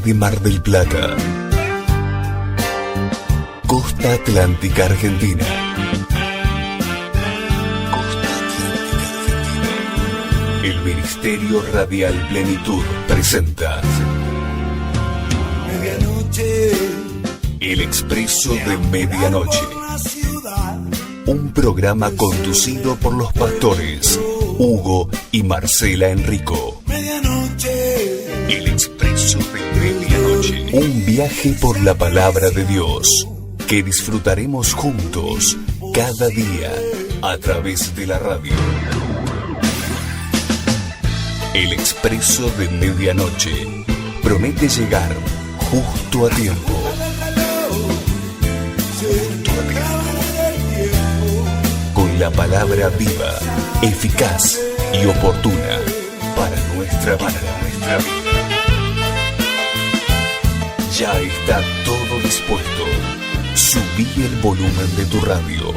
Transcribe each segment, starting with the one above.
de Mar del Plata. Costa Atlántica Argentina. El Ministerio Radial Plenitud presenta Medianoche, El Expreso de Medianoche. Un programa conducido por los pastores Hugo y Marcela Enrico. medianoche, El Expreso de Medianoche. Un viaje por la palabra de Dios que disfrutaremos juntos cada día a través de la radio. El Expreso de Medianoche promete llegar justo a tiempo. Con la palabra viva, eficaz y oportuna para nuestra vida. Ya está todo dispuesto. Subí el volumen de tu radio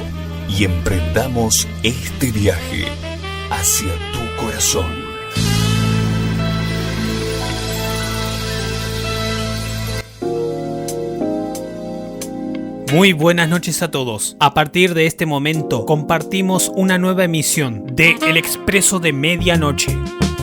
y emprendamos este viaje hacia tu corazón. Muy buenas noches a todos. A partir de este momento compartimos una nueva emisión de El Expreso de Medianoche.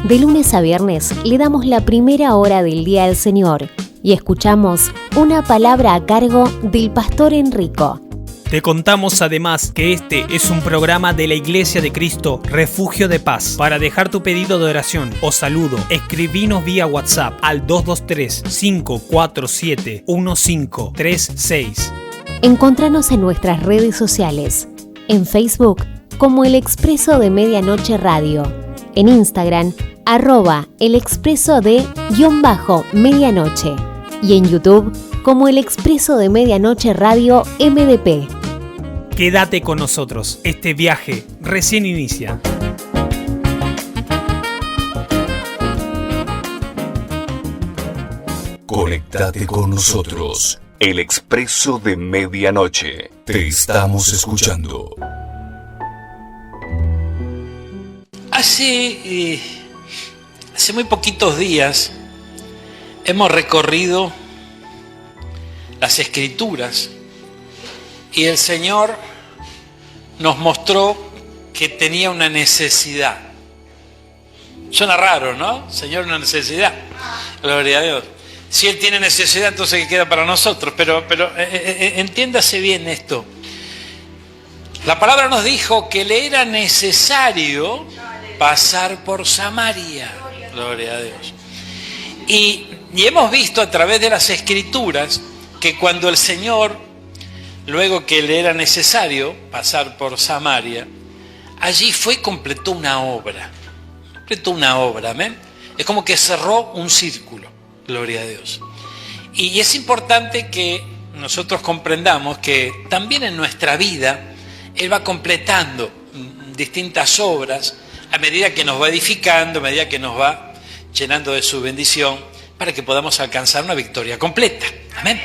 De lunes a viernes le damos la primera hora del día al Señor y escuchamos una palabra a cargo del pastor Enrico. Te contamos además que este es un programa de la Iglesia de Cristo Refugio de Paz. Para dejar tu pedido de oración o saludo, escribinos vía WhatsApp al 223-547-1536. Encontranos en nuestras redes sociales, en Facebook como El Expreso de Medianoche Radio, en Instagram @El Expreso de _medianoche y en YouTube como El Expreso de Medianoche Radio MDP. Quédate con nosotros, este viaje recién inicia. Conectate con nosotros. El Expreso de Medianoche. Te estamos escuchando. Hace muy poquitos días hemos recorrido las Escrituras y el Señor nos mostró que tenía una necesidad. Suena raro, ¿no? Señor, una necesidad. Gloria a Dios. Si Él tiene necesidad, entonces ¿qué queda para nosotros? Pero entiéndase bien esto. La palabra nos dijo que le era necesario pasar por Samaria. Gloria a Dios. Y hemos visto a través de las Escrituras que cuando el Señor, luego que le era necesario pasar por Samaria, allí fue y completó una obra. Completó una obra, amén. Es como que cerró un círculo. Gloria a Dios. Y es importante que nosotros comprendamos que también en nuestra vida Él va completando distintas obras a medida que nos va edificando, a medida que nos va llenando de su bendición para que podamos alcanzar una victoria completa. Amén.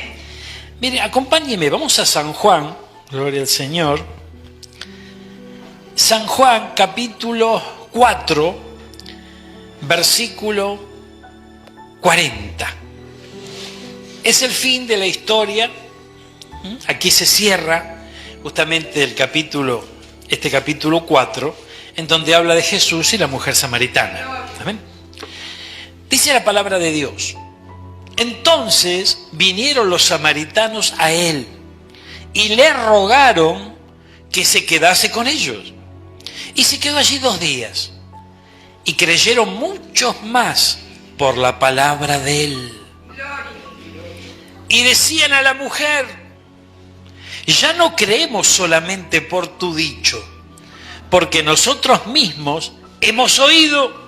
Mire, acompáñeme, vamos a San Juan, gloria al Señor. San Juan, capítulo 4, versículo 40. Es el fin de la historia. Aquí se cierra justamente el capítulo, este capítulo 4, en donde habla de Jesús y la mujer samaritana. ¿Amén? Dice la palabra de Dios: entonces vinieron los samaritanos a él y le rogaron que se quedase con ellos. Y se quedó allí 2 días. Y creyeron muchos más por la palabra de él. Y decían a la mujer: ya no creemos solamente por tu dicho, porque nosotros mismos hemos oído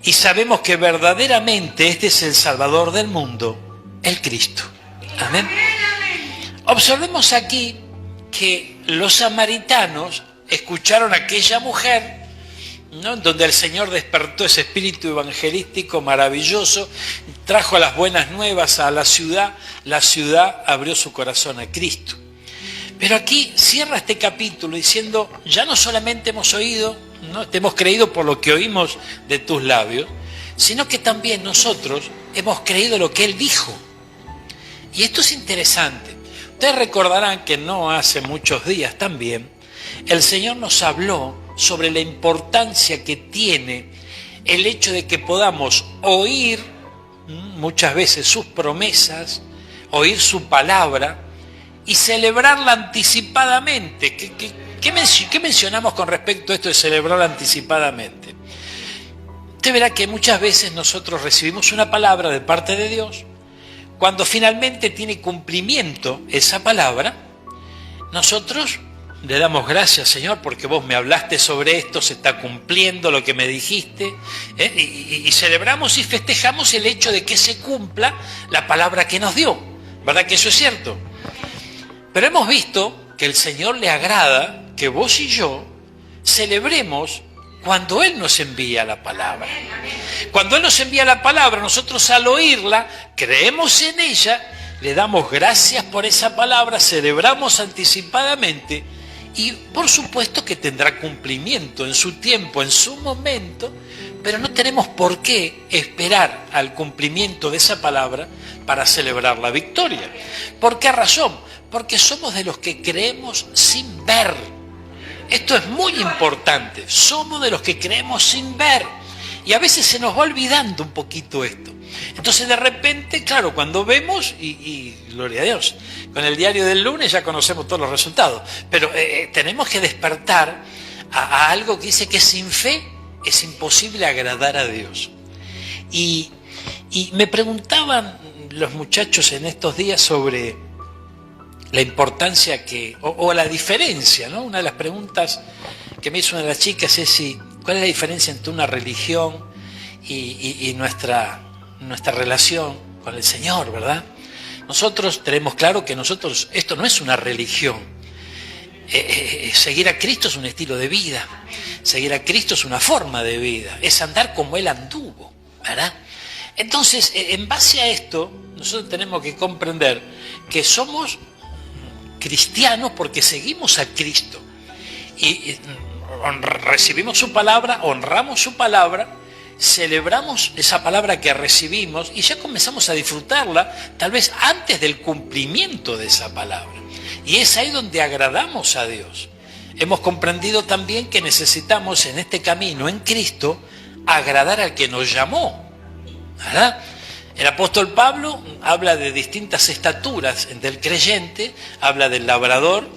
y sabemos que verdaderamente este es el Salvador del mundo, el Cristo. Amén. Observemos aquí que los samaritanos escucharon a aquella mujer, ¿no?, donde el Señor despertó ese espíritu evangelístico maravilloso, trajo las buenas nuevas a la ciudad abrió su corazón a Cristo. Pero aquí cierra este capítulo diciendo: ya no solamente hemos oído, ¿no?, te hemos creído por lo que oímos de tus labios, sino que también nosotros hemos creído lo que Él dijo. Y esto es interesante. Ustedes recordarán que no hace muchos días también el Señor nos habló sobre la importancia que tiene el hecho de que podamos oír muchas veces sus promesas, oír su palabra y celebrarla anticipadamente. ¿Qué mencionamos con respecto a esto de celebrarla anticipadamente? Usted verá que muchas veces nosotros recibimos una palabra de parte de Dios. Cuando finalmente tiene cumplimiento esa palabra, nosotros le damos gracias, Señor, porque vos me hablaste sobre esto, se está cumpliendo lo que me dijiste, y celebramos y festejamos el hecho de que se cumpla la palabra que nos dio. ¿Verdad que eso es cierto? Pero hemos visto que el Señor le agrada que vos y yo celebremos cuando Él nos envía la palabra. Cuando Él nos envía la palabra, nosotros al oírla, creemos en ella, le damos gracias por esa palabra, celebramos anticipadamente y por supuesto que tendrá cumplimiento en su tiempo, en su momento, pero no tenemos por qué esperar al cumplimiento de esa palabra para celebrar la victoria. ¿Por qué razón? Porque somos de los que creemos sin ver. Esto es muy importante, somos de los que creemos sin ver y a veces se nos va olvidando un poquito esto. Entonces de repente, claro, cuando vemos, y gloria a Dios, con el diario del lunes ya conocemos todos los resultados, pero tenemos que despertar a algo que dice que sin fe es imposible agradar a Dios. Y me preguntaban los muchachos en estos días sobre la importancia o la diferencia, ¿no? Una de las preguntas que me hizo una de las chicas es ¿cuál es la diferencia entre una religión y nuestra relación con el Señor, verdad? Nosotros tenemos claro que esto no es una religión. Seguir a Cristo es un estilo de vida. Seguir a Cristo es una forma de vida. Es andar como Él anduvo, ¿verdad? Entonces, en base a esto, nosotros tenemos que comprender que somos cristianos porque seguimos a Cristo y recibimos su palabra, honramos su palabra, celebramos esa palabra que recibimos y ya comenzamos a disfrutarla tal vez antes del cumplimiento de esa palabra, y es ahí donde agradamos a Dios. Hemos comprendido también que necesitamos en este camino en Cristo agradar al que nos llamó, ¿verdad? El apóstol Pablo habla de distintas estaturas del creyente, habla del labrador,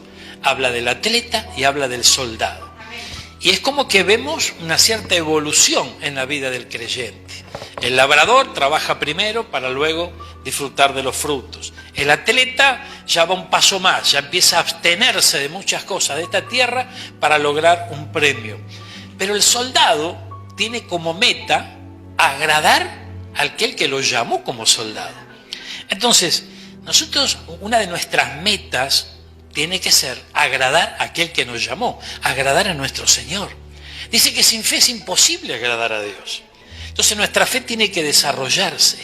habla del atleta y habla del soldado. Y es como que vemos una cierta evolución en la vida del creyente. El labrador trabaja primero para luego disfrutar de los frutos. El atleta ya va un paso más, ya empieza a abstenerse de muchas cosas de esta tierra para lograr un premio. Pero el soldado tiene como meta agradar a aquel que lo llamó como soldado. Entonces, nosotros, una de nuestras metas tiene que ser agradar a aquel que nos llamó, agradar a nuestro Señor. Dice que sin fe es imposible agradar a Dios. Entonces nuestra fe tiene que desarrollarse.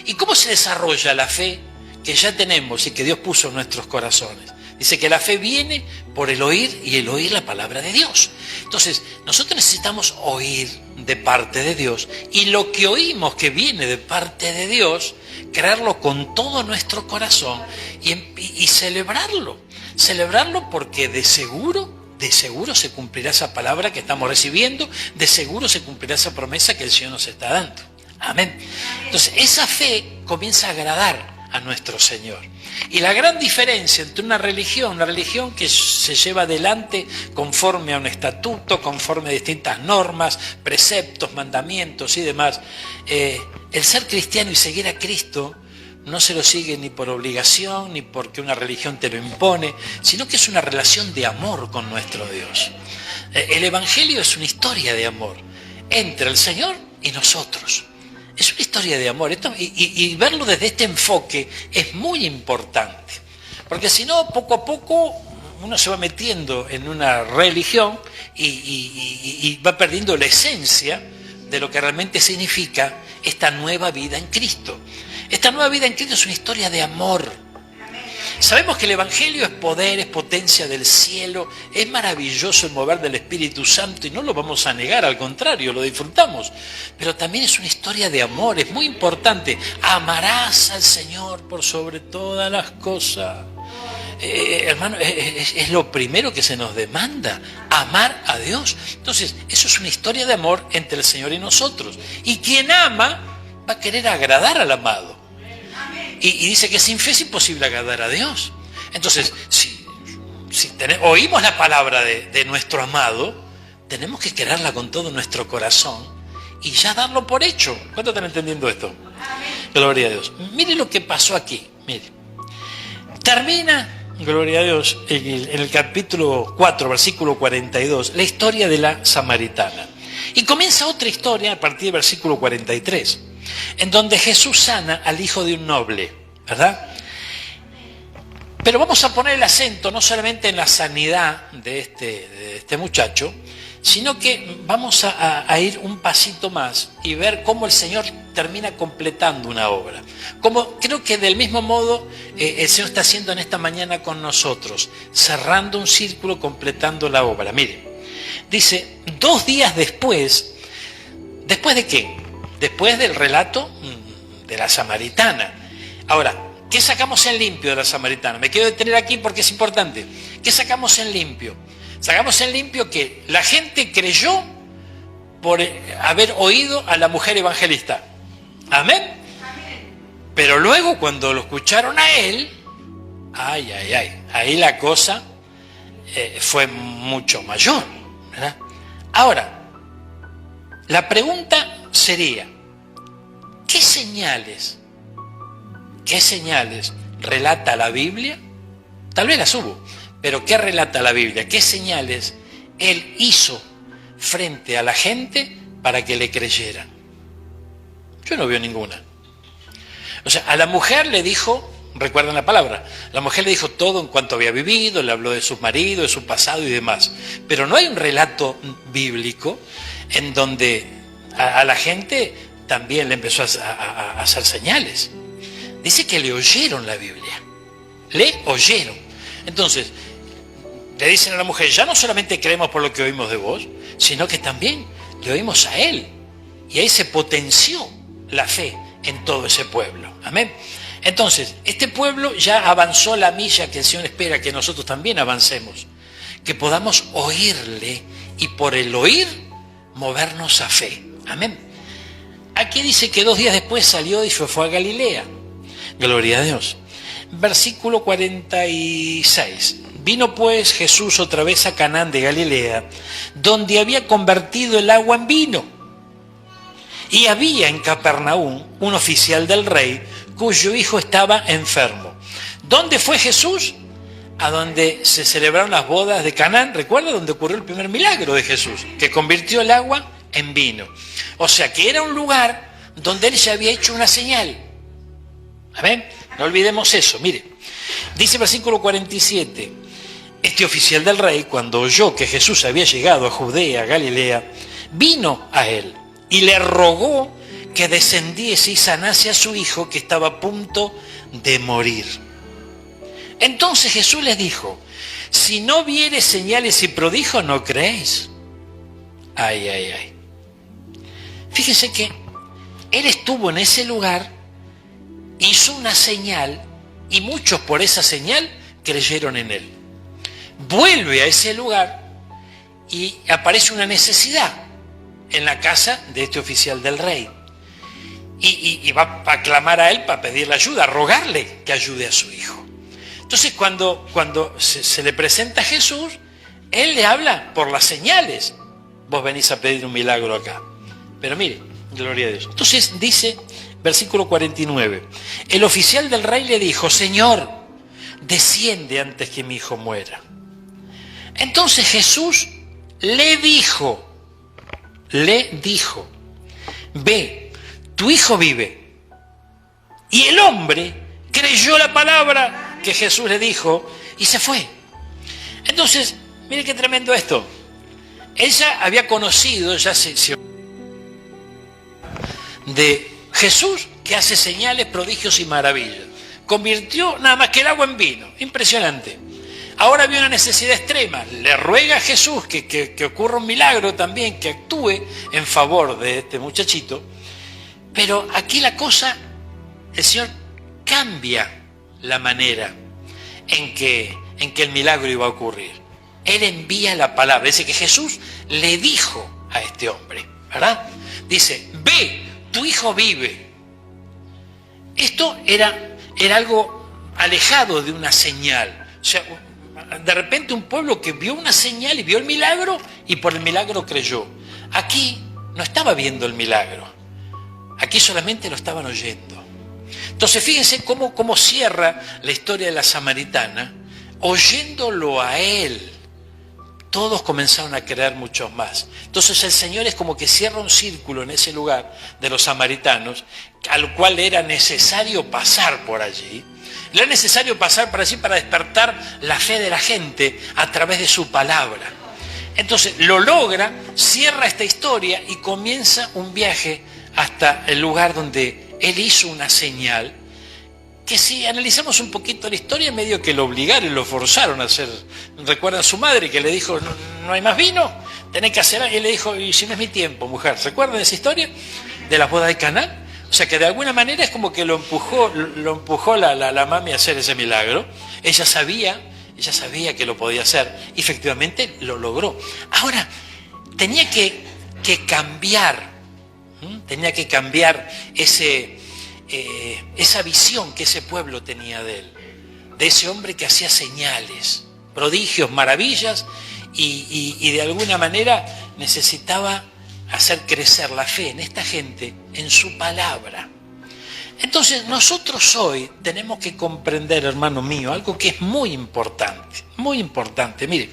¿Y cómo se desarrolla la fe que ya tenemos y que Dios puso en nuestros corazones? Dice que la fe viene por el oír y el oír la palabra de Dios. Entonces, nosotros necesitamos oír de parte de Dios y lo que oímos que viene de parte de Dios, creerlo con todo nuestro corazón y celebrarlo. Celebrarlo porque de seguro se cumplirá esa palabra que estamos recibiendo, de seguro se cumplirá esa promesa que el Señor nos está dando. Amén. Entonces, esa fe comienza a agradar a nuestro Señor. Y la gran diferencia entre una religión que se lleva adelante conforme a un estatuto, conforme a distintas normas, preceptos, mandamientos y demás, el ser cristiano y seguir a Cristo no se lo sigue ni por obligación, ni porque una religión te lo impone, sino que es una relación de amor con nuestro Dios. El Evangelio es una historia de amor entre el Señor y nosotros. Es una historia de amor. Y verlo desde este enfoque es muy importante. Porque si no, poco a poco uno se va metiendo en una religión y va perdiendo la esencia de lo que realmente significa esta nueva vida en Cristo. Esta nueva vida en Cristo es una historia de amor. Sabemos que el Evangelio es poder, es potencia del cielo, es maravilloso el mover del Espíritu Santo y no lo vamos a negar, al contrario, lo disfrutamos. Pero también es una historia de amor, es muy importante. Amarás al Señor por sobre todas las cosas. Hermano, es lo primero que se nos demanda, amar a Dios. Entonces, eso es una historia de amor entre el Señor y nosotros. Y quien ama va a querer agradar al amado. Y dice que sin fe es imposible agradar a Dios. Entonces, si oímos la palabra de nuestro amado, tenemos que quererla con todo nuestro corazón y ya darlo por hecho. ¿Cuántos están entendiendo esto? Gloria a Dios. Mire lo que pasó aquí. Mire. Termina, gloria a Dios, en el capítulo 4, versículo 42, la historia de la samaritana. Y comienza otra historia a partir del versículo 43. En donde Jesús sana al hijo de un noble, ¿verdad? Pero vamos a poner el acento no solamente en la sanidad de este muchacho, sino que vamos a ir un pasito más y ver cómo el Señor termina completando una obra. Como creo que del mismo modo el Señor está haciendo en esta mañana con nosotros, cerrando un círculo, completando la obra. Mire, dice, 2 días después, ¿después de qué? Después del relato de la samaritana. Ahora, ¿qué sacamos en limpio de la samaritana? Me quiero detener aquí porque es importante. ¿Qué sacamos en limpio? Sacamos en limpio que la gente creyó por haber oído a la mujer evangelista. ¿Amén? Pero luego cuando lo escucharon a él, ahí la cosa fue mucho mayor, ¿verdad? Ahora, la pregunta sería, ¿qué señales relata la Biblia? Tal vez las hubo, pero ¿qué relata la Biblia? ¿Qué señales él hizo frente a la gente para que le creyeran? Yo no veo ninguna. O sea, a la mujer le dijo, recuerdan la palabra, la mujer le dijo todo en cuanto había vivido, le habló de su marido, de su pasado y demás. Pero no hay un relato bíblico en donde a la gente también le empezó a hacer señales. Dice que le oyeron la Biblia. Le oyeron. Entonces, le dicen a la mujer, ya no solamente creemos por lo que oímos de vos, sino que también le oímos a él. Y ahí se potenció la fe en todo ese pueblo. Amén. Entonces, este pueblo ya avanzó la milla que el Señor espera que nosotros también avancemos. Que podamos oírle y por el oír movernos a fe. Amén. Aquí dice que 2 días después salió y se fue a Galilea. Gloria a Dios. Versículo 46. Vino pues Jesús otra vez a Canaán de Galilea, donde había convertido el agua en vino. Y había en Capernaum un oficial del rey, cuyo hijo estaba enfermo. ¿Dónde fue Jesús? A donde se celebraron las bodas de Canaán. ¿Recuerda? Donde ocurrió el primer milagro de Jesús, que convirtió el agua en vino. O sea que era un lugar donde él ya había hecho una señal. Amén. No olvidemos eso. Mire, dice versículo 47. Este oficial del rey, cuando oyó que Jesús había llegado a Judea, a Galilea, vino a él y le rogó que descendiese y sanase a su hijo que estaba a punto de morir. Entonces Jesús les dijo, si no vieres señales y prodigios, no creéis. Ay. Fíjense que él estuvo en ese lugar, hizo una señal y muchos por esa señal creyeron en él. Vuelve a ese lugar y aparece una necesidad en la casa de este oficial del rey. Y va a clamar a él para pedirle ayuda, a rogarle que ayude a su hijo. Entonces cuando se le presenta a Jesús, él le habla por las señales. Vos venís a pedir un milagro acá. Pero mire, gloria a Dios. Entonces dice, versículo 49, el oficial del rey le dijo, Señor, desciende antes que mi hijo muera. Entonces Jesús le dijo, ve, tu hijo vive. Y el hombre creyó la palabra que Jesús le dijo y se fue. Entonces, mire qué tremendo esto. Ella había conocido, ya de Jesús que hace señales, prodigios y maravillas. convirtió nada más que el agua en vino. Impresionante. Ahora había una necesidad extrema. Le ruega a Jesús que ocurra un milagro también, que actúe en favor de este muchachito. Pero aquí la cosa, el Señor cambia la manera en que el milagro iba a ocurrir. Él envía la palabra. Dice que Jesús le dijo a este hombre, ¿verdad? Dice, ve, tu hijo vive. Esto era algo alejado de una señal. O sea, de repente un pueblo que vio una señal y vio el milagro y por el milagro creyó. Aquí no estaba viendo el milagro. Aquí solamente lo estaban oyendo. Entonces fíjense cómo cierra la historia de la samaritana. Oyéndolo a él, todos comenzaron a creer muchos más. Entonces el Señor es como que cierra un círculo en ese lugar de los samaritanos, al cual era necesario pasar por allí. Era necesario pasar por allí para despertar la fe de la gente a través de su palabra. Entonces lo logra, cierra esta historia y comienza un viaje hasta el lugar donde él hizo una señal, que si analizamos un poquito la historia, medio que lo obligaron y lo forzaron a hacer. ¿Recuerdan su madre que le dijo, no hay más vino? Tenés que hacer algo. Y él le dijo, y si no es mi tiempo, mujer. ¿Recuerdan esa historia de las bodas de Caná? O sea que de alguna manera es como que lo empujó la mami a hacer ese milagro. Ella sabía que lo podía hacer y efectivamente lo logró. Ahora, tenía que cambiar esa visión que ese pueblo tenía de él, de ese hombre que hacía señales, prodigios, maravillas y de alguna manera necesitaba hacer crecer la fe en esta gente, en su palabra. Entonces nosotros hoy tenemos que comprender, hermano mío, algo que es muy importante, muy importante. Mire,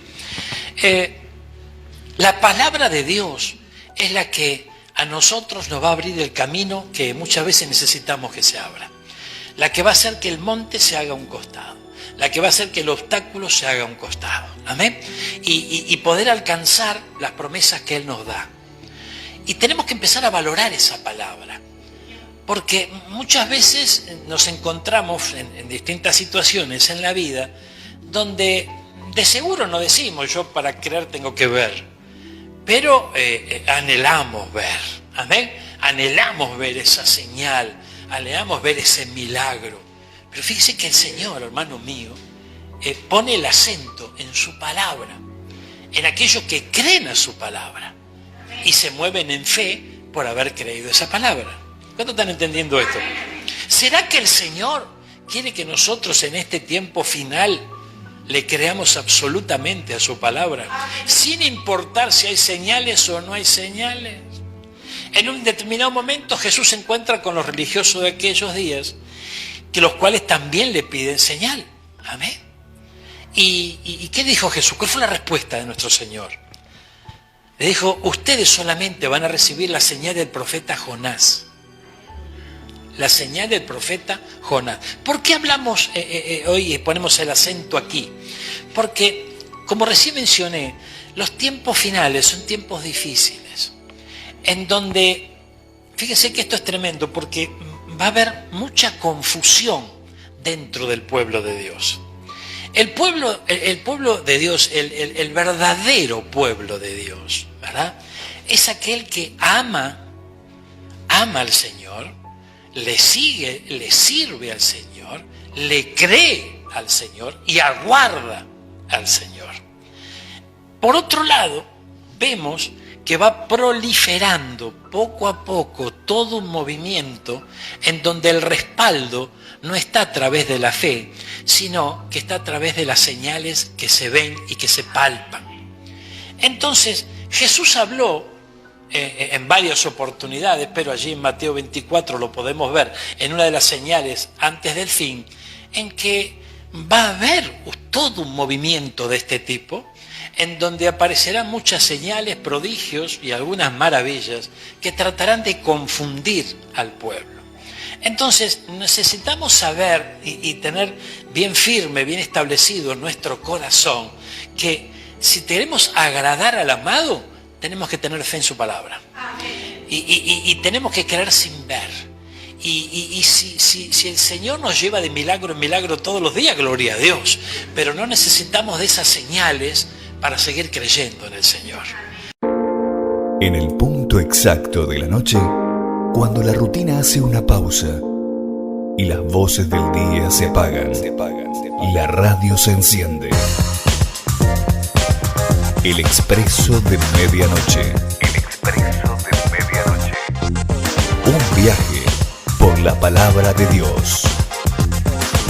la palabra de Dios es la que a nosotros nos va a abrir el camino que muchas veces necesitamos que se abra. La que va a hacer que el monte se haga a un costado. La que va a hacer que el obstáculo se haga a un costado. Amén. Y poder alcanzar las promesas que Él nos da. Y tenemos que empezar a valorar esa palabra. Porque muchas veces nos encontramos en distintas situaciones en la vida donde de seguro no decimos, yo para creer tengo que ver. Pero anhelamos ver, amén, anhelamos ver esa señal, anhelamos ver ese milagro. Pero fíjese que el Señor, hermano mío, pone el acento en su palabra, en aquellos que creen a su palabra y se mueven en fe por haber creído esa palabra. ¿Cuántos están entendiendo esto? ¿Será que el Señor quiere que nosotros en este tiempo final le creamos absolutamente a su palabra, sin importar si hay señales o no hay señales? En un determinado momento Jesús se encuentra con los religiosos de aquellos días, que los cuales también le piden señal. Amén. ¿Y qué dijo Jesús? ¿Cuál fue la respuesta de nuestro Señor? Le dijo, ustedes solamente van a recibir la señal del profeta Jonás. La señal del profeta Jonás. ¿Por qué hablamos hoy y ponemos el acento aquí? Porque, como recién mencioné, los tiempos finales son tiempos difíciles, en donde, fíjense que esto es tremendo, porque va a haber mucha confusión dentro del pueblo de Dios. El pueblo de Dios, el verdadero pueblo de Dios, ¿verdad? Es aquel que ama al Señor, le sigue, le sirve al Señor, le cree al Señor y aguarda al Señor. Por otro lado, vemos que va proliferando poco a poco todo un movimiento en donde el respaldo no está a través de la fe, sino que está a través de las señales que se ven y que se palpan. Entonces, Jesús habló en varias oportunidades, pero allí en Mateo 24 lo podemos ver, en una de las señales antes del fin, en que va a haber todo un movimiento de este tipo, en donde aparecerán muchas señales, prodigios y algunas maravillas que tratarán de confundir al pueblo. Entonces necesitamos saber y tener bien firme, bien establecido en nuestro corazón, que si queremos agradar al amado, tenemos que tener fe en su palabra. Y tenemos que creer sin ver. Y si el Señor nos lleva de milagro en milagro todos los días, gloria a Dios. Pero no necesitamos de esas señales para seguir creyendo en el Señor. En el punto exacto de la noche, cuando la rutina hace una pausa y las voces del día se apagan y la radio se enciende. El Expreso de Medianoche. El Expreso de Medianoche. Un viaje por la palabra de Dios.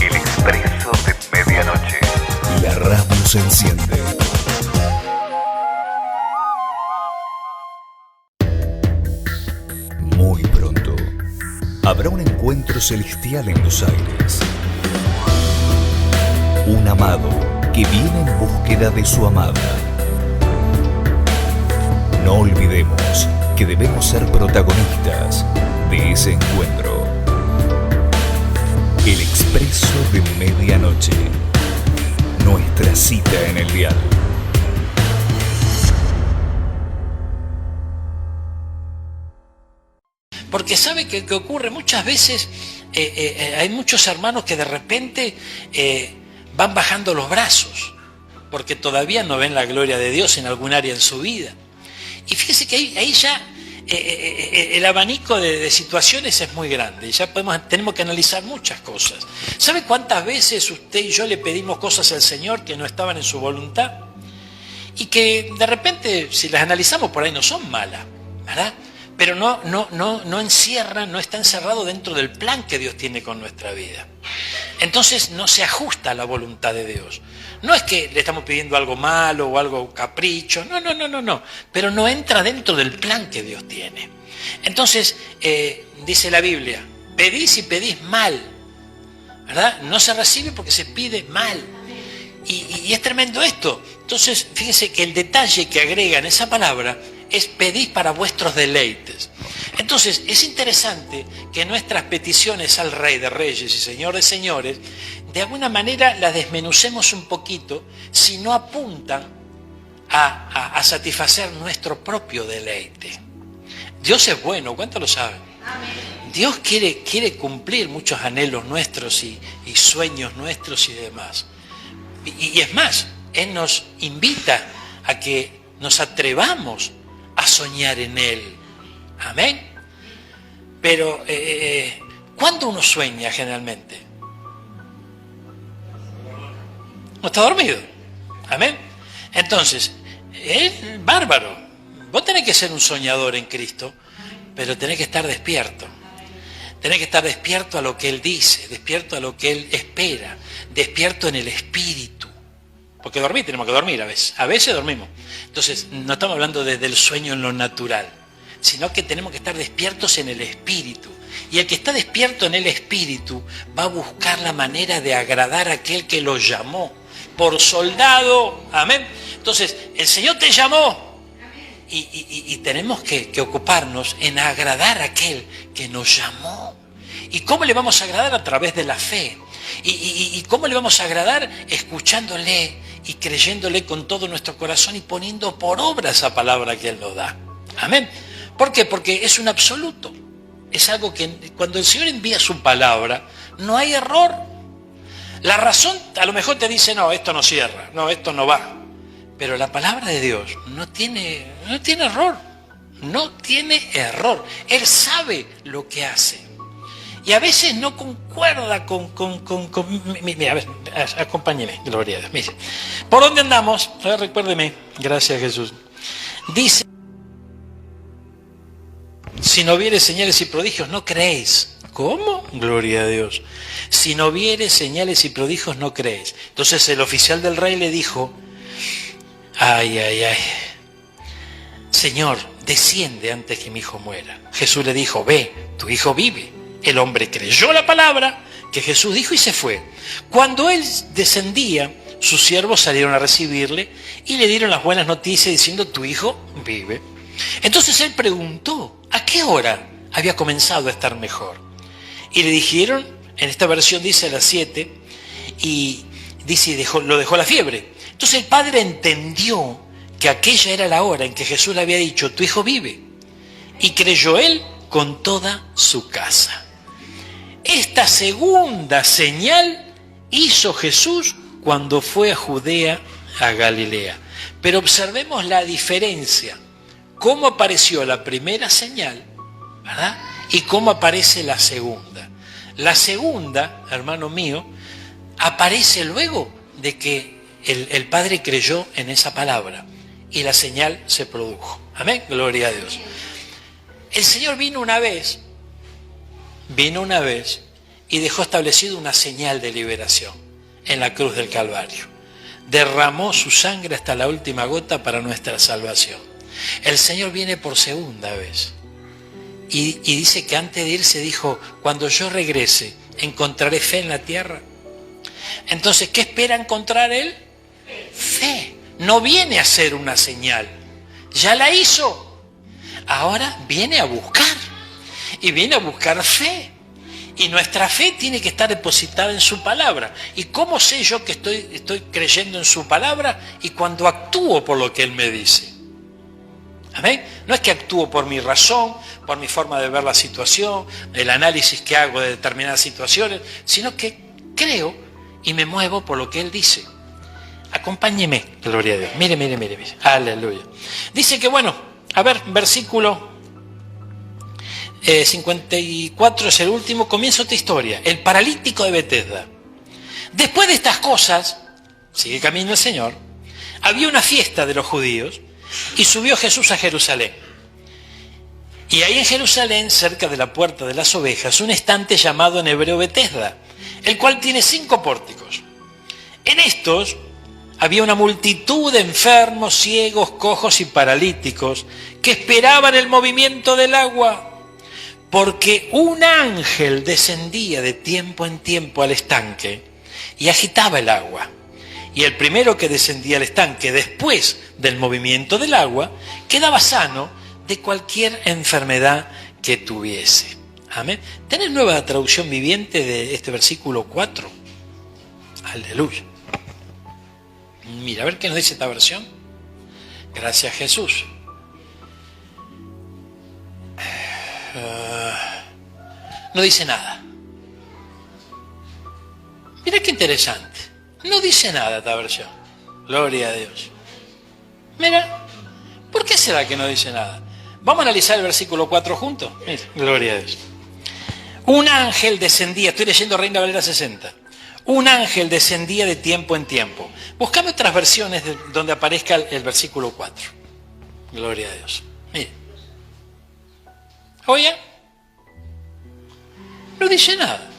El Expreso de Medianoche. La radio se enciende. Muy pronto habrá un encuentro celestial en los aires. Un amado que viene en búsqueda de su amada. No olvidemos que debemos ser protagonistas de ese encuentro. El Expreso de Medianoche. Nuestra cita en el dial. Porque sabe que ocurre muchas veces, hay muchos hermanos que de repente van bajando los brazos, porque todavía no ven la gloria de Dios en algún área en su vida. Y fíjese que ahí ya el abanico de situaciones es muy grande, ya tenemos que analizar muchas cosas. ¿Sabe cuántas veces usted y yo le pedimos cosas al Señor que no estaban en su voluntad? Y que de repente, si las analizamos por ahí, no son malas, ¿verdad? Pero no encierran, no está encerrado dentro del plan que Dios tiene con nuestra vida. Entonces no se ajusta a la voluntad de Dios. No es que le estamos pidiendo algo malo o algo capricho, no. Pero no entra dentro del plan que Dios tiene. Entonces, dice la Biblia, pedís y pedís mal, ¿verdad? No se recibe porque se pide mal. Y es tremendo esto. Entonces, fíjese que el detalle que agrega en esa palabra es pedís para vuestros deleites. Entonces, es interesante que nuestras peticiones al Rey de Reyes y Señor de Señores, de alguna manera las desmenucemos un poquito, si no apuntan a satisfacer nuestro propio deleite. Dios es bueno, ¿cuánto lo saben? Amén. Dios quiere cumplir muchos anhelos nuestros y sueños nuestros y demás. Y es más, Él nos invita a que nos atrevamos a soñar en Él. Amén. Pero, ¿cuándo uno sueña generalmente? No está dormido. Amén. Entonces, es bárbaro. Vos tenés que ser un soñador en Cristo, pero tenés que estar despierto. Tenés que estar despierto a lo que Él dice, despierto a lo que Él espera, despierto en el espíritu. Porque dormir, tenemos que dormir a veces dormimos. Entonces, no estamos hablando desde el sueño en lo natural, sino que tenemos que estar despiertos en el espíritu. Y el que está despierto en el espíritu va a buscar la manera de agradar a aquel que lo llamó. Por soldado, amén. Entonces, el Señor te llamó y tenemos que ocuparnos en agradar a aquel que nos llamó. ¿Y cómo le vamos a agradar? A través de la fe. ¿Y cómo le vamos a agradar? Escuchándole y creyéndole con todo nuestro corazón y poniendo por obra esa palabra que Él nos da. Amén. ¿Por qué? Porque es un absoluto. Es algo que cuando el Señor envía su palabra, no hay error. La razón a lo mejor te dice, no, esto no cierra, no, esto no va. Pero la palabra de Dios no tiene error. No tiene error. Él sabe lo que hace. Y a veces no concuerda con mira, a ver, acompáñeme, gloria a Dios. Mire, ¿por dónde andamos? A ver, recuérdeme, gracias Jesús. Dice, si no viere señales y prodigios, no creéis. ¿Cómo? Gloria a Dios. Si no viere señales y prodigios, no creéis. Entonces el oficial del rey le dijo, ay, Señor, desciende antes que mi hijo muera. Jesús le dijo, ve, tu hijo vive. El hombre creyó la palabra que Jesús dijo y se fue. Cuando él descendía, sus siervos salieron a recibirle y le dieron las buenas noticias diciendo, tu hijo vive. Entonces él preguntó, ¿a qué hora había comenzado a estar mejor? Y le dijeron, en esta versión dice a las 7, y dice, lo dejó la fiebre. Entonces el padre entendió que aquella era la hora en que Jesús le había dicho, tu hijo vive. Y creyó él con toda su casa. Esta segunda señal hizo Jesús cuando fue a Judea, a Galilea. Pero observemos la diferencia. Cómo apareció la primera señal, ¿verdad? Y cómo aparece la segunda. La segunda, hermano mío, aparece luego de que el Padre creyó en esa palabra y la señal se produjo. Amén, gloria a Dios. El Señor vino una vez y dejó establecido una señal de liberación en la cruz del Calvario. Derramó su sangre hasta la última gota para nuestra salvación. El Señor viene por segunda vez. Y dice que antes de irse dijo, cuando yo regrese, ¿encontraré fe en la tierra? Entonces, ¿qué espera encontrar Él? Fe. No viene a hacer una señal. Ya la hizo. Ahora viene a buscar. Y viene a buscar fe. Y nuestra fe tiene que estar depositada en su palabra. ¿Y cómo sé yo que estoy creyendo en su palabra? Y cuando actúo por lo que Él me dice. ¿Amén? No es que actúo por mi razón, por mi forma de ver la situación, el análisis que hago de determinadas situaciones, sino que creo y me muevo por lo que Él dice. Acompáñeme, gloria a Dios. Mire. Aleluya. Dice que bueno, a ver, versículo 54 es el último, comienza otra historia. El paralítico de Betesda. Después de estas cosas, sigue camino el Señor, había una fiesta de los judíos y subió Jesús a Jerusalén. Y ahí en Jerusalén, cerca de la puerta de las ovejas, un estante llamado en hebreo Betesda, el cual tiene 5 pórticos. En estos había una multitud de enfermos, ciegos, cojos y paralíticos que esperaban el movimiento del agua, porque un ángel descendía de tiempo en tiempo al estanque y agitaba el agua. Y el primero que descendía al estanque después del movimiento del agua quedaba sano de cualquier enfermedad que tuviese. Amén. ¿Tenés nueva traducción viviente de este versículo 4? Aleluya. Mira, a ver qué nos dice esta versión. Gracias, Jesús. No dice nada. Mira qué interesante. No dice nada esta versión. Gloria a Dios. Mira, ¿por qué será que no dice nada? Vamos a analizar el versículo 4 juntos. Mira, gloria a Dios. Un ángel descendía, estoy leyendo Reina Valera 60. Un ángel descendía de tiempo en tiempo. Buscame otras versiones donde aparezca el versículo 4. Gloria a Dios. Mira. Oye, no dice nada.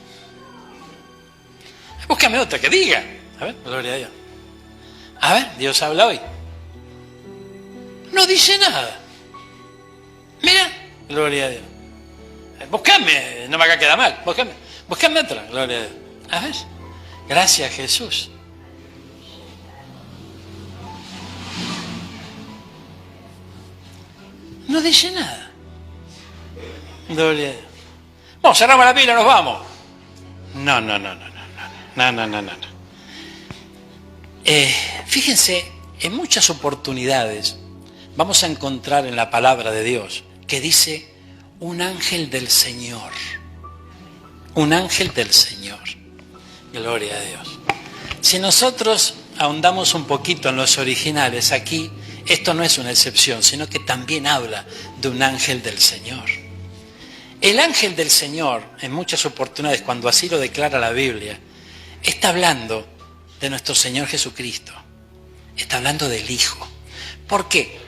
Búscame otra que diga. A ver, gloria a Dios. A ver, Dios habla hoy. No dice nada. Mira, gloria a Dios. Búscame, no me haga quedar mal. Búscame otra, gloria a Dios. A ver, gracias Jesús. No dice nada. Gloria a Dios. Bueno, cerramos la pila, nos vamos. No. Fíjense, en muchas oportunidades vamos a encontrar en la palabra de Dios que dice un ángel del Señor. Un ángel del Señor. Gloria a Dios. Si nosotros ahondamos un poquito en los originales, aquí esto no es una excepción, sino que también habla de un ángel del Señor. El ángel del Señor, en muchas oportunidades, cuando así lo declara la Biblia, está hablando de nuestro Señor Jesucristo. Está hablando del Hijo. ¿Por qué?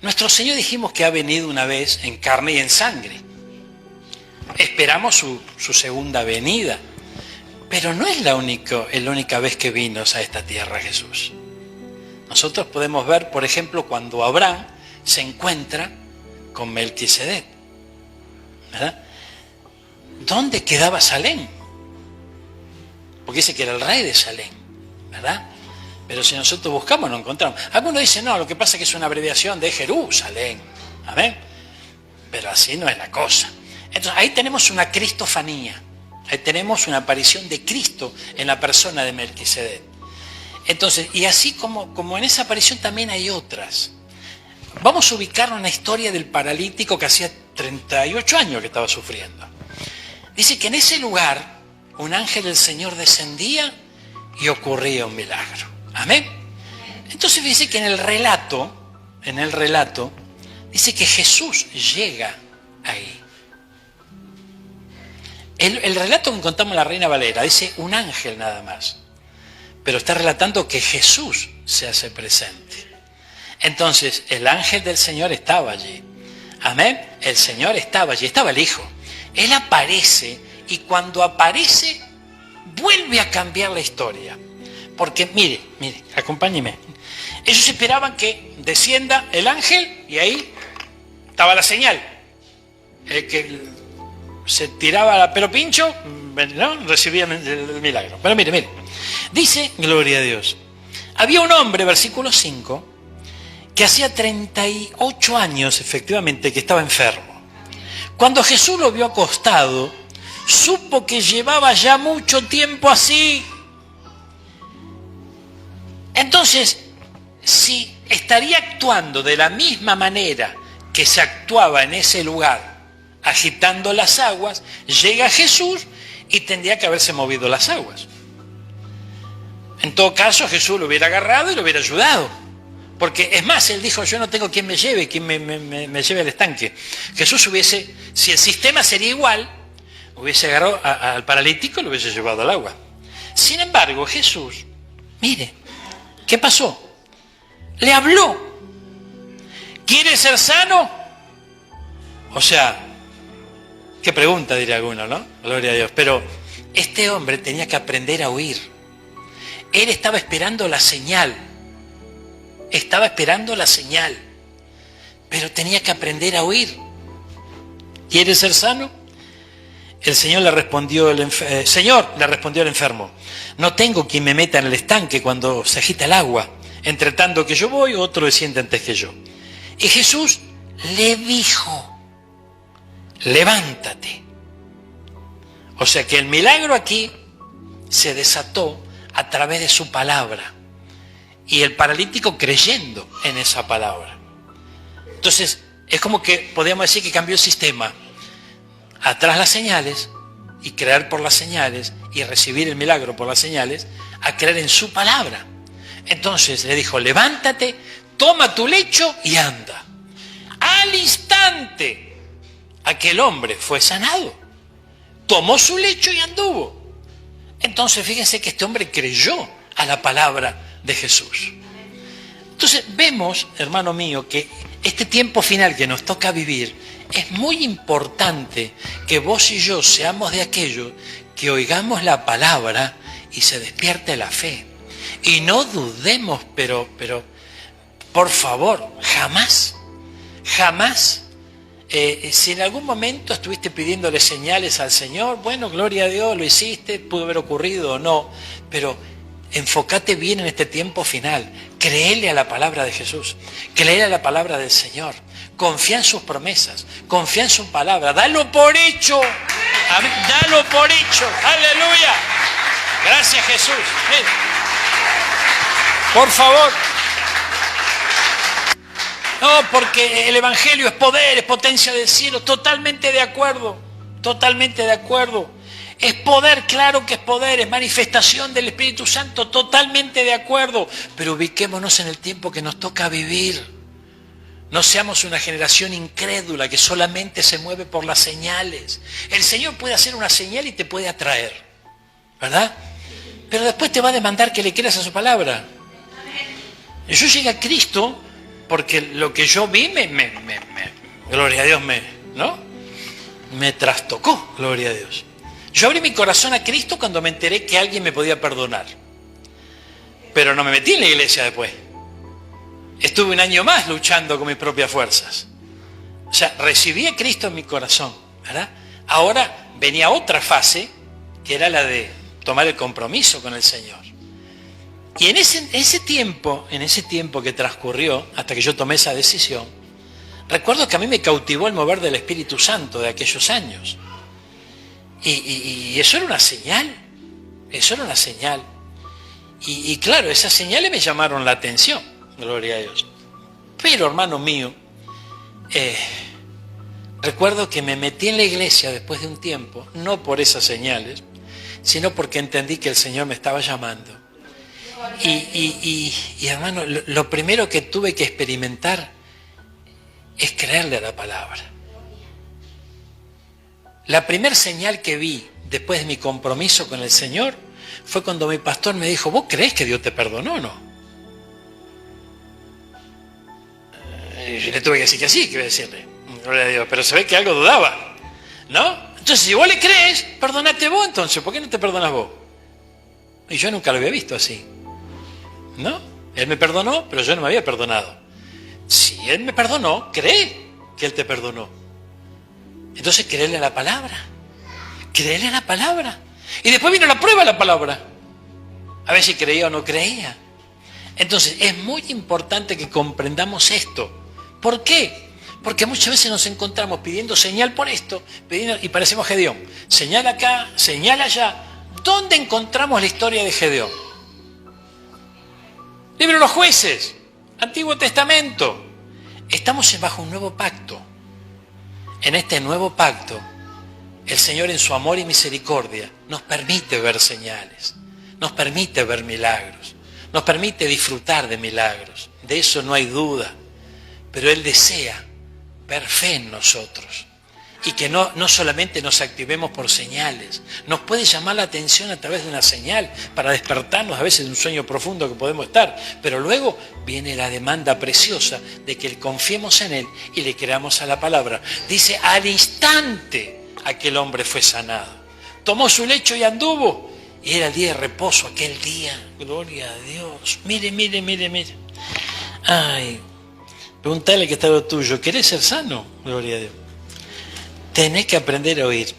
Nuestro Señor dijimos que ha venido una vez en carne y en sangre. Esperamos su segunda venida. Pero no es la única vez que vino a esta tierra Jesús. Nosotros podemos ver, por ejemplo, cuando Abraham se encuentra con Melquisedec, ¿verdad? ¿Dónde quedaba Salem? Porque dice que era el rey de Salem, ¿verdad? Pero si nosotros buscamos no encontramos. Algunos dicen, no, lo que pasa es que es una abreviación de Jerusalén. ¿Amén? Pero así no es la cosa. Entonces ahí tenemos una cristofanía. Ahí tenemos una aparición de Cristo en la persona de Melquisedec. Entonces, y así como en esa aparición también hay otras. Vamos a ubicarnos en la historia del paralítico que hacía 38 años que estaba sufriendo. dice que en ese lugar un ángel del Señor descendía y ocurría un milagro. Amén. Entonces dice que en el relato, dice que Jesús llega ahí. El relato que encontramos en la Reina Valera dice un ángel nada más, pero está relatando que Jesús se hace presente. Entonces el ángel del Señor estaba allí. Amén. El Señor estaba allí, estaba el Hijo. Él aparece y cuando aparece vuelve a cambiar la historia. Porque mire, acompáñeme. Ellos esperaban que descienda el ángel y ahí estaba la señal. El que se tiraba a pelo pincho, ¿no?, recibía el milagro. Pero mire. Dice, gloria a Dios, había un hombre, versículo 5, que hacía 38 años efectivamente que estaba enfermo. Cuando Jesús lo vio acostado, supo que llevaba ya mucho tiempo así. Entonces, si estaría actuando de la misma manera que se actuaba en ese lugar, agitando las aguas, llega Jesús y tendría que haberse movido las aguas. En todo caso, Jesús lo hubiera agarrado y lo hubiera ayudado. Porque es más, él dijo, yo no tengo quien me lleve, quien me lleve al estanque. Jesús hubiese, si el sistema sería igual, hubiese agarrado al paralítico y lo hubiese llevado al agua. Sin embargo, Jesús, mire, ¿qué pasó? Le habló. ¿Quiere ser sano? O sea, qué pregunta, diría alguno, ¿no? Gloria a Dios. Pero este hombre tenía que aprender a oír. Él estaba esperando la señal. Pero tenía que aprender a oír. ¿Quiere ser sano? El Señor le respondió el enfermo, no tengo quien me meta en el estanque cuando se agita el agua. Entre tanto que yo voy, otro desciende antes que yo. Y Jesús le dijo, levántate. O sea que el milagro aquí se desató a través de su palabra. Y el paralítico creyendo en esa palabra. Entonces, es como que podríamos decir que cambió el sistema. Atrás las señales, y creer por las señales, y recibir el milagro por las señales, a creer en su palabra. Entonces le dijo, levántate, toma tu lecho y anda. Al instante, aquel hombre fue sanado. Tomó su lecho y anduvo. Entonces fíjense que este hombre creyó a la palabra de Jesús. Entonces vemos, hermano mío, que este tiempo final que nos toca vivir, es muy importante que vos y yo seamos de aquellos que oigamos la palabra y se despierte la fe. Y no dudemos, pero por favor, jamás, si en algún momento estuviste pidiéndole señales al Señor, bueno, gloria a Dios, lo hiciste, pudo haber ocurrido o no, pero enfócate bien en este tiempo final. Créele a la palabra de Jesús, créele a la palabra del Señor, confía en sus promesas, confía en su palabra, dalo por hecho, amén, dalo por hecho, aleluya, gracias Jesús, ven. Por favor. No, porque el Evangelio es poder, es potencia del cielo, totalmente de acuerdo, Es poder, claro que es poder, es manifestación del Espíritu Santo, totalmente de acuerdo. Pero ubiquémonos en el tiempo que nos toca vivir. No seamos una generación incrédula que solamente se mueve por las señales. El Señor puede hacer una señal y te puede atraer, ¿verdad? Pero después te va a demandar que le creas a su palabra. Yo llegué a Cristo porque lo que yo vi gloria a Dios, me trastocó, gloria a Dios. Yo abrí mi corazón a Cristo cuando me enteré que alguien me podía perdonar. Pero no me metí en la iglesia después. Estuve un año más luchando con mis propias fuerzas. O sea, recibí a Cristo en mi corazón, ¿verdad? Ahora venía otra fase, que era la de tomar el compromiso con el Señor. Y en ese tiempo que transcurrió, hasta que yo tomé esa decisión, recuerdo que a mí me cautivó el mover del Espíritu Santo de aquellos años. Y eso era una señal. Y claro, esas señales me llamaron la atención, gloria a Dios. Pero, hermano mío, recuerdo que me metí en la iglesia después de un tiempo, no por esas señales, sino porque entendí que el Señor me estaba llamando. Y hermano, lo primero que tuve que experimentar es creerle a la palabra. La primera señal que vi después de mi compromiso con el Señor fue cuando mi pastor me dijo: ¿vos creés que Dios te perdonó o no? Yo le tuve que decir que sí, que iba a decirle, gloria a Dios, pero se ve que algo dudaba, ¿no? Entonces, si vos le crees, perdonate vos entonces, ¿por qué no te perdonas vos? Y yo nunca lo había visto así, ¿no? Él me perdonó, pero yo no me había perdonado. Si Él me perdonó, cree que Él te perdonó. Entonces, créele a la palabra. Créele a la palabra. Y después vino la prueba de la palabra. A ver si creía o no creía. Entonces, es muy importante que comprendamos esto. ¿Por qué? Porque muchas veces nos encontramos pidiendo señal por esto, y parecemos Gedeón. Señal acá, señal allá. ¿Dónde encontramos la historia de Gedeón? Libro de los Jueces, Antiguo Testamento. Estamos bajo un nuevo pacto. En este nuevo pacto, el Señor en su amor y misericordia nos permite ver señales, nos permite ver milagros, nos permite disfrutar de milagros. De eso no hay duda. Pero Él desea ver fe en nosotros. Y que no solamente nos activemos por señales. Nos puede llamar la atención a través de una señal para despertarnos a veces de un sueño profundo que podemos estar. Pero luego viene la demanda preciosa de que confiemos en Él y le creamos a la palabra. Dice, al instante aquel hombre fue sanado. Tomó su lecho y anduvo. Y era el día de reposo, aquel día. Gloria a Dios. Mire. Ay, preguntale que está lo tuyo. ¿Querés ser sano? Gloria a Dios. Tenés que aprender a oír.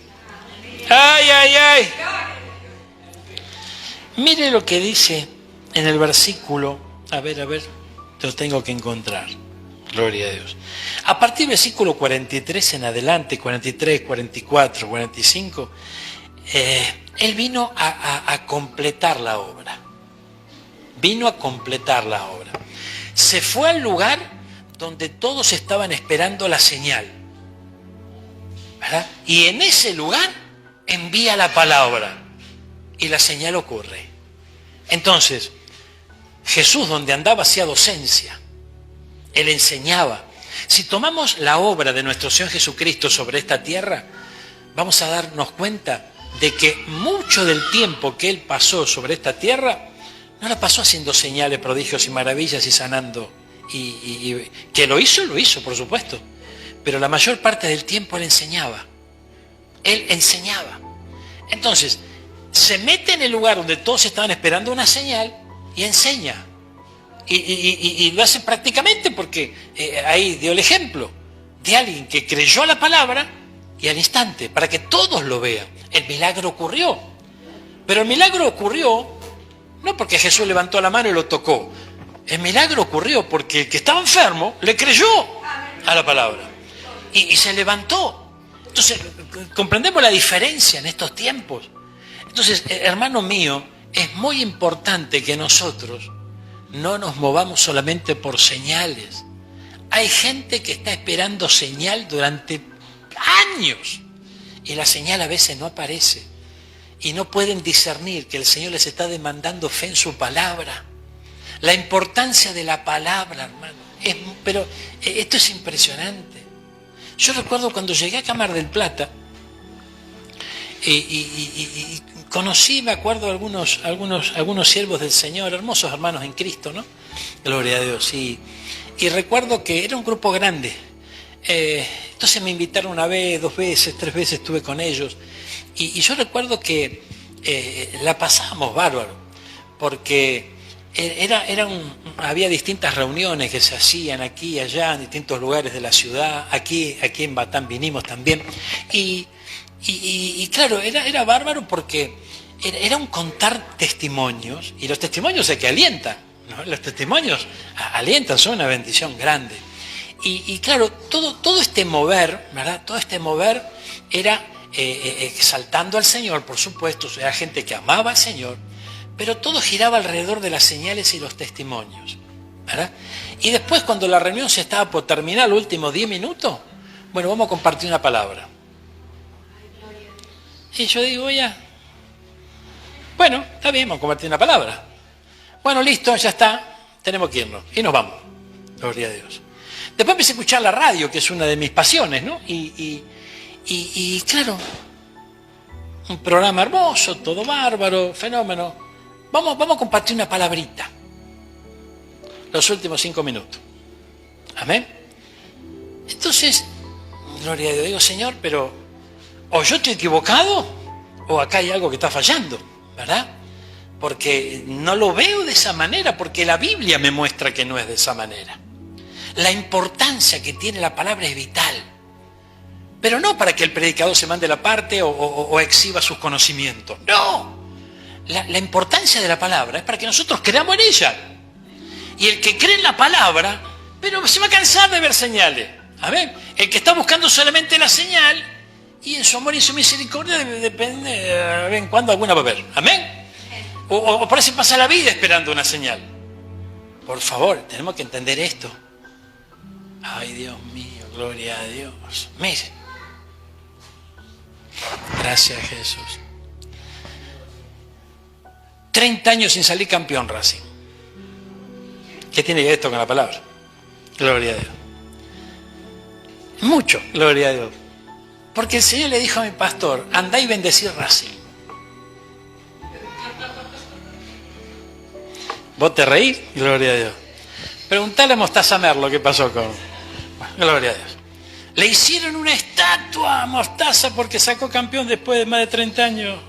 ¡Ay! Mire lo que dice en el versículo. A ver, te lo tengo que encontrar. Gloria a Dios. A partir del versículo 43 en adelante, 43, 44, 45, Él vino a completar la obra. Vino a completar la obra. Se fue al lugar donde todos estaban esperando la señal. ¿Verdad? Y en ese lugar envía la palabra y la señal ocurre. Entonces, Jesús donde andaba hacía docencia. Él enseñaba. Si tomamos la obra de nuestro Señor Jesucristo sobre esta tierra, vamos a darnos cuenta de que mucho del tiempo que Él pasó sobre esta tierra, no la pasó haciendo señales, prodigios y maravillas y sanando. Y que lo hizo, por supuesto. Pero la mayor parte del tiempo Él enseñaba. Él enseñaba. Entonces, se mete en el lugar donde todos estaban esperando una señal y enseña. Y lo hace prácticamente porque ahí dio el ejemplo de alguien que creyó a la palabra y al instante, para que todos lo vean. El milagro ocurrió. Pero el milagro ocurrió no porque Jesús levantó la mano y lo tocó. El milagro ocurrió porque el que estaba enfermo le creyó a la palabra. Y se levantó. Entonces, comprendemos la diferencia en estos tiempos. Entonces, hermano mío, es muy importante que nosotros no nos movamos solamente por señales. Hay gente que está esperando señal durante años y la señal a veces no aparece. Y no pueden discernir que el Señor les está demandando fe en su palabra. La importancia de la palabra, hermano. Pero esto es impresionante. Yo recuerdo cuando llegué acá a Mar del Plata y conocí, me acuerdo, algunos siervos del Señor, hermosos hermanos en Cristo, ¿no? Gloria a Dios. Y recuerdo que era un grupo grande. Entonces me invitaron una vez, 2 veces, 3 veces estuve con ellos. Y yo recuerdo que la pasábamos bárbaro, porque había distintas reuniones que se hacían aquí y allá, en distintos lugares de la ciudad. Aquí en Batán vinimos también. Y claro, era bárbaro porque era un contar testimonios, y los testimonios es que alientan, ¿no? Los testimonios alientan, son una bendición grande. Y claro, todo este mover, ¿verdad? Todo este mover era exaltando al Señor, por supuesto. Era gente que amaba al Señor, pero todo giraba alrededor de las señales y los testimonios, ¿verdad? Y después, cuando la reunión se estaba por terminar, los últimos 10 minutos, bueno, vamos a compartir una palabra. Y yo digo, ya, bueno, está bien, vamos a compartir una palabra. Bueno, listo, ya está, tenemos que irnos. Y nos vamos, gloria a Dios. Después empecé a escuchar la radio, que es una de mis pasiones, ¿no? Y claro, un programa hermoso, todo bárbaro, fenómeno. Vamos a compartir una palabrita. Los últimos 5 minutos. Amén. Entonces, gloria a Dios, digo, Señor, pero o yo estoy equivocado o acá hay algo que está fallando, ¿verdad? Porque no lo veo de esa manera, porque la Biblia me muestra que no es de esa manera. La importancia que tiene la palabra es vital, pero no para que el predicador se mande la parte o exhiba sus conocimientos. No, la importancia de la palabra es para que nosotros creamos en ella. Y el que cree en la palabra, pero se va a cansar de ver señales. Amén. El que está buscando solamente la señal, y en su amor y en su misericordia depende de vez en cuando alguna va a haber. Amén. O por eso pasa la vida esperando una señal. Por favor, tenemos que entender esto. Ay, Dios mío, gloria a Dios. Mire. Gracias, Jesús. 30 años sin salir campeón, Racing. ¿Qué tiene que ver esto con la palabra? Gloria a Dios. Mucho, gloria a Dios. Porque el Señor le dijo a mi pastor, andá y bendecir Racing. ¿Vos te reís? Gloria a Dios. Preguntale a Mostaza Merlo qué pasó con... Bueno, gloria a Dios. Le hicieron una estatua a Mostaza porque sacó campeón después de más de 30 años.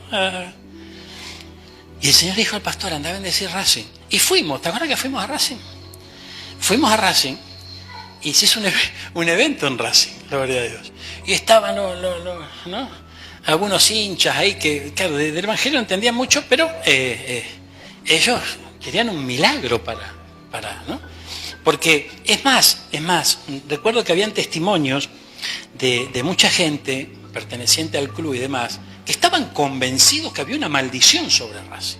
Y el Señor dijo al pastor, andá a bendecir Racing. Y fuimos, ¿te acuerdas que fuimos a Racing? Fuimos a Racing y se hizo un evento en Racing, gloria a Dios. Y estaban ¿no? algunos hinchas ahí que, claro, del Evangelio no entendían mucho, pero ellos querían un milagro para ¿no? Porque es más, recuerdo que habían testimonios de mucha gente perteneciente al club y demás, que estaban convencidos que había una maldición sobre Racing.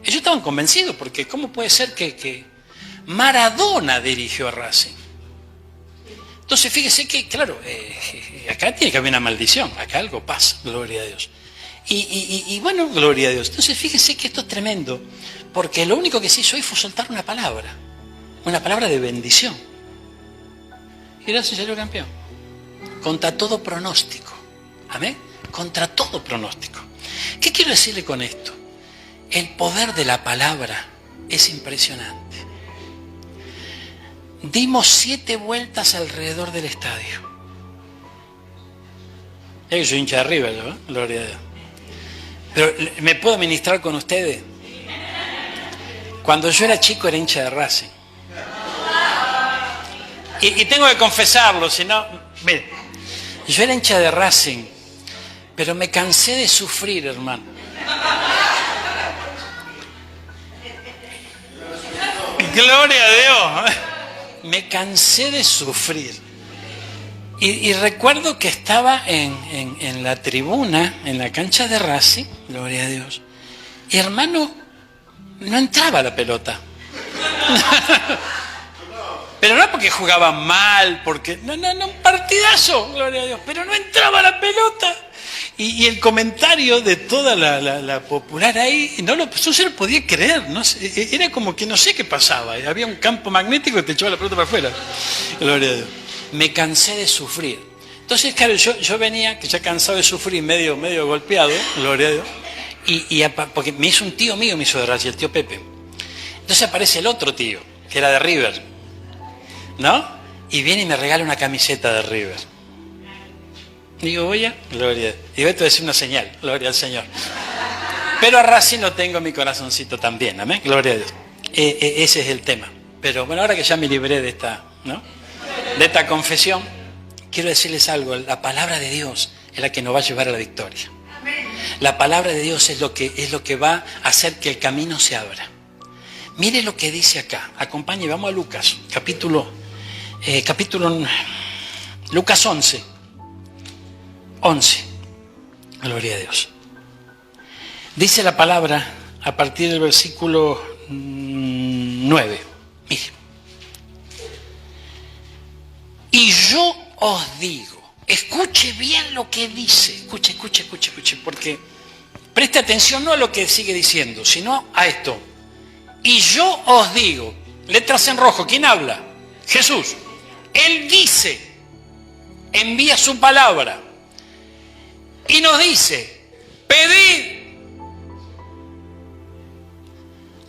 Ellos estaban convencidos, porque ¿cómo puede ser que Maradona dirigió a Racing? Entonces fíjese que, claro, acá tiene que haber una maldición, acá algo pasa, gloria a Dios. Y bueno, gloria a Dios. Entonces fíjese que esto es tremendo, porque lo único que se hizo hoy fue soltar una palabra de bendición. Y Racing salió campeón, contra todo pronóstico. Amén. Contra todo pronóstico. ¿Qué quiero decirle con esto? El poder de la palabra es impresionante. Dimos 7 vueltas alrededor del estadio. Yo soy hincha de River, ¿no? Gloria a Dios. Pero ¿me puedo ministrar con ustedes? Cuando yo era chico era hincha de Racing. Y tengo que confesarlo, si no... Mire, yo era hincha de Racing, pero me cansé de sufrir, hermano. Gloria a Dios. Me cansé de sufrir. Y recuerdo que estaba en la tribuna, en la cancha de Racing, gloria a Dios. Y hermano, no entraba la pelota. Pero no porque jugaban mal, porque... No, un partidazo, gloria a Dios. Pero no entraba la pelota. Y el comentario de toda la popular ahí, no se lo podía creer, no sé, era como que no sé qué pasaba, había un campo magnético que te echaba la pelota para afuera. Gloria a Dios. Me cansé de sufrir. Entonces, claro, yo venía, que ya cansado de sufrir, medio golpeado, gloria a Dios, porque me hizo un tío mío, me hizo de Racing, el tío Pepe. Entonces aparece el otro tío, que era de River, ¿no? Y viene y me regala una camiseta de River. Digo, oye, gloria. Digo, esto es una señal, gloria al Señor. Pero a Racing lo tengo en mi corazoncito también, amén, gloria a Dios. Ese es el tema. Pero bueno, ahora que ya me libré de esta, ¿no? De esta confesión, quiero decirles algo. La palabra de Dios es la que nos va a llevar a la victoria. La palabra de Dios es lo que va a hacer que el camino se abra. Mire lo que dice acá. Acompañe, vamos a Lucas, capítulo Lucas 11. Gloria a Dios. Dice la palabra a partir del versículo 9. Mire. Y yo os digo. Escuche bien lo que dice. Escuche, porque preste atención no a lo que sigue diciendo, sino a esto. Y yo os digo, letras en rojo, ¿quién habla? Jesús. Él dice, envía su palabra y nos dice, pedid.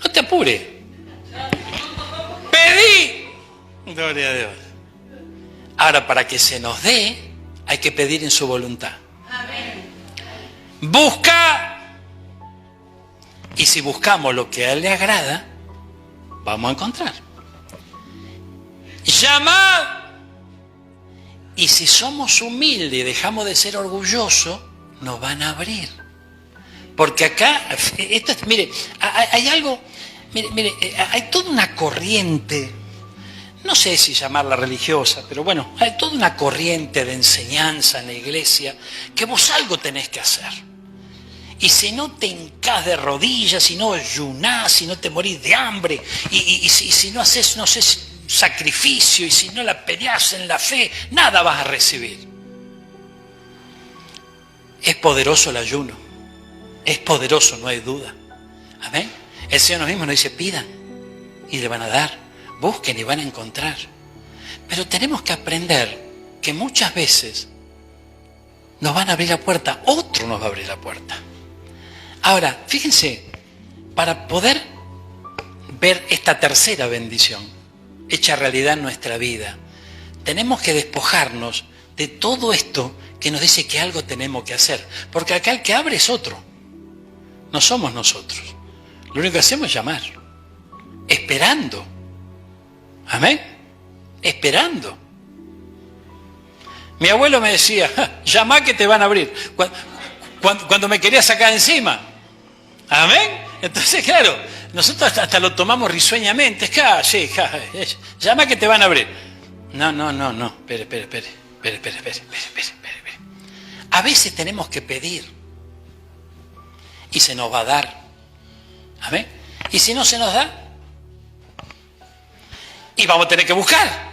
No te apures. Pedid. Gloria a Dios. Ahora, para que se nos dé, hay que pedir en su voluntad. Amén. Busca. Y si buscamos lo que a Él le agrada, vamos a encontrar. Llamad. Y si somos humildes y dejamos de ser orgullosos, nos van a abrir. Porque acá, esto es, mire, hay algo, mire, hay toda una corriente, no sé si llamarla religiosa, pero bueno, hay toda una corriente de enseñanza en la iglesia que vos algo tenés que hacer. Y si no te hincás de rodillas, si no ayunás, si no te morís de hambre, y si no haces, no sé, sacrificio, y si no la peleás en la fe, nada vas a recibir. Es poderoso el ayuno, es poderoso, no hay duda. Amén. El Señor mismo nos dice, pidan y le van a dar, busquen y van a encontrar. Pero tenemos que aprender que muchas veces nos van a abrir la puerta, otro nos va a abrir la puerta. Ahora, fíjense, para poder ver esta tercera bendición hecha realidad en nuestra vida, tenemos que despojarnos de todo esto que nos dice que algo tenemos que hacer. Porque acá el que abre es otro, no somos nosotros. Lo único que hacemos es llamar, esperando. Amén. Esperando. Mi abuelo me decía, llama que te van a abrir. Cuando me quería sacar encima. Amén. Entonces, claro, nosotros hasta lo tomamos risueñamente. Sí, llama que te van a abrir. No. Espere. A veces tenemos que pedir. Y se nos va a dar. Amén. Y si no se nos da, y vamos a tener que buscar.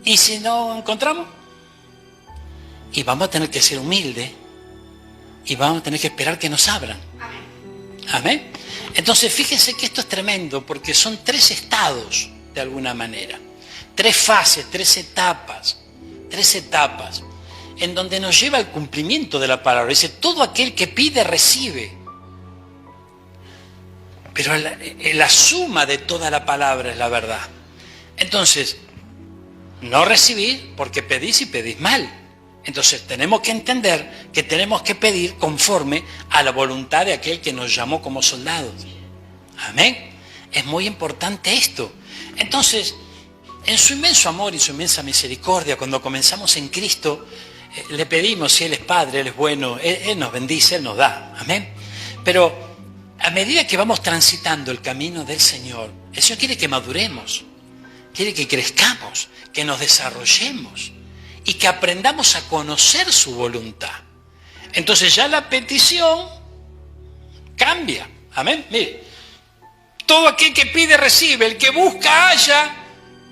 Y si no encontramos, y vamos a tener que ser humildes, y vamos a tener que esperar que nos abran. Amén. Entonces fíjense que esto es tremendo, porque son 3 estados, de alguna manera. 3 fases, 3 etapas, en donde nos lleva al cumplimiento de la palabra. Dice, todo aquel que pide, recibe. Pero la suma de toda la palabra es la verdad. Entonces, no recibir porque pedís y pedís mal. Entonces tenemos que entender que tenemos que pedir conforme a la voluntad de aquel que nos llamó como soldados. Amén. Es muy importante esto. Entonces, en su inmenso amor y su inmensa misericordia, cuando comenzamos en Cristo, le pedimos, si Él es Padre, Él es bueno, Él nos bendice, Él nos da. Amén. Pero a medida que vamos transitando el camino del Señor, el Señor quiere que maduremos, quiere que crezcamos, que nos desarrollemos y que aprendamos a conocer su voluntad. Entonces ya la petición cambia. Amén. Mire, todo aquel que pide recibe, el que busca halla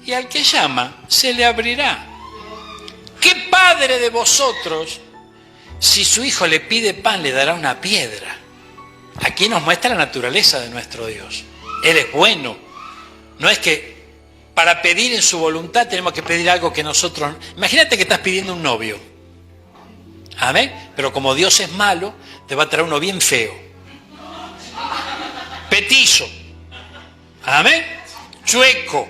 y al que llama se le abrirá. ¿Qué padre de vosotros, si su hijo le pide pan, le dará una piedra? Aquí nos muestra la naturaleza de nuestro Dios. Él es bueno. No es que para pedir en su voluntad tenemos que pedir algo que nosotros... Imagínate que estás pidiendo un novio. Amén. Pero como Dios es malo, te va a traer uno bien feo. Petizo. Amén. Chueco.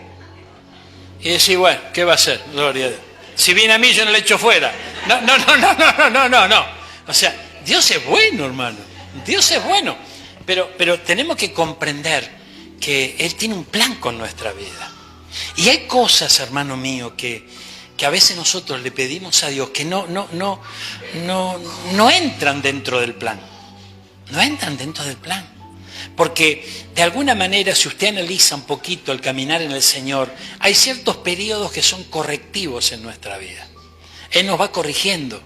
Y decís, bueno, ¿qué va a hacer? Gloria a Dios. Si viene a mí, yo no le echo fuera. No. O sea, Dios es bueno, hermano. Dios es bueno. Pero tenemos que comprender que Él tiene un plan con nuestra vida. Y hay cosas, hermano mío, que a veces nosotros le pedimos a Dios que no entran dentro del plan. No entran dentro del plan. Porque de alguna manera, si usted analiza un poquito el caminar en el Señor, hay ciertos periodos que son correctivos en nuestra vida. Él nos va corrigiendo.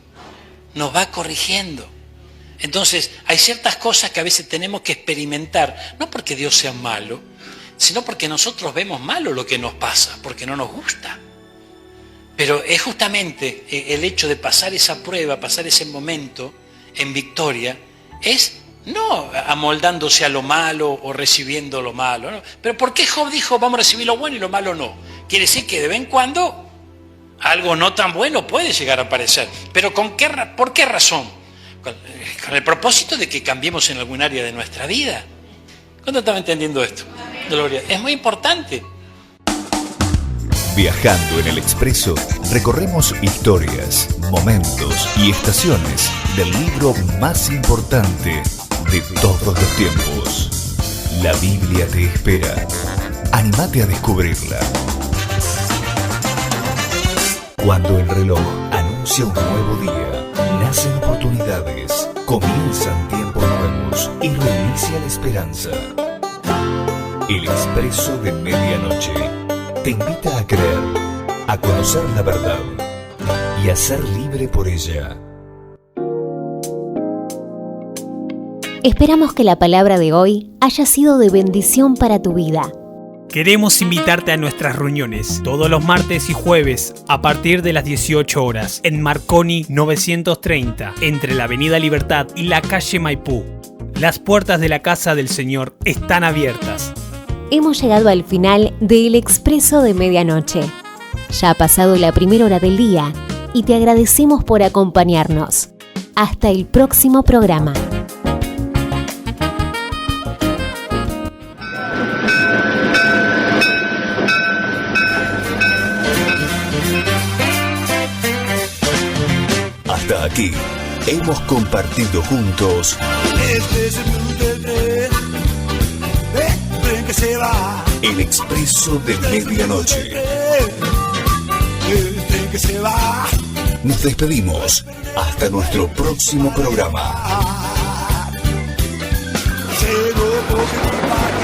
Entonces, hay ciertas cosas que a veces tenemos que experimentar, no porque Dios sea malo, sino porque nosotros vemos malo lo que nos pasa, porque no nos gusta. Pero es justamente el hecho de pasar esa prueba, pasar ese momento en victoria, es no amoldándose a lo malo o recibiendo lo malo, ¿no? Pero ¿por qué Job dijo vamos a recibir lo bueno y lo malo no? Quiere decir que de vez en cuando algo no tan bueno puede llegar a aparecer. Pero ¿por qué razón? Con el propósito de que cambiemos en algún área de nuestra vida. ¿Cuándo estaba entendiendo esto? Gloria. Es muy importante. Viajando en el Expreso, recorremos historias, momentos y estaciones del libro más importante de todos los tiempos. La Biblia te espera. Anímate a descubrirla. Cuando el reloj anuncia un nuevo día, nacen oportunidades, comienzan tiempos nuevos y reinicia la esperanza. El Expreso de Medianoche te invita a creer, a conocer la verdad y a ser libre por ella. Esperamos que la palabra de hoy haya sido de bendición para tu vida. Queremos invitarte a nuestras reuniones todos los martes y jueves a partir de las 18 horas en Marconi 930, entre la Avenida Libertad y la calle Maipú. Las puertas de la Casa del Señor están abiertas. Hemos llegado al final del Expreso de Medianoche. Ya ha pasado la primera hora del día y te agradecemos por acompañarnos. Hasta el próximo programa. Hasta aquí hemos compartido juntos Este es el blues del tren que se va. el Expreso de Medianoche. El tren que se va. Nos despedimos hasta nuestro próximo programa. Se lo coge mi padre.